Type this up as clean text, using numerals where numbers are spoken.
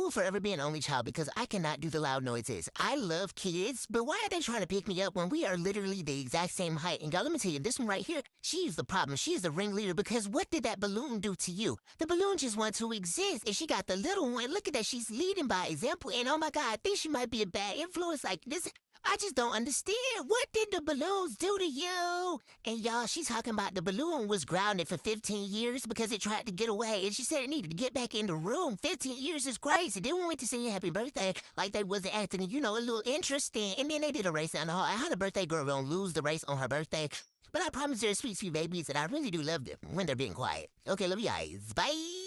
will forever be an only child because I cannot do the loud noises. I love kids, but why are they trying to pick me up when we are literally the exact same height? And y'all, let me tell you, this one right here, she's the problem. She's the ringleader because what did that balloon do to you? The balloon just wants to exist, and she got the little one. Look at that. She's leading by example, and oh my God, I think she might be a bad influence like this. I just don't understand. What did the balloons do to you? And y'all, she's talking about the balloon was grounded for 15 years because it tried to get away. And she said it needed to get back in the room. 15 years is crazy. Then we went to sing happy birthday like they wasn't acting, a little interesting. And then they did a race on the hall. How the birthday girl gonna lose the race on her birthday? But I promise they're sweet, sweet babies, and I really do love them when they're being quiet. Okay, love you guys. Bye.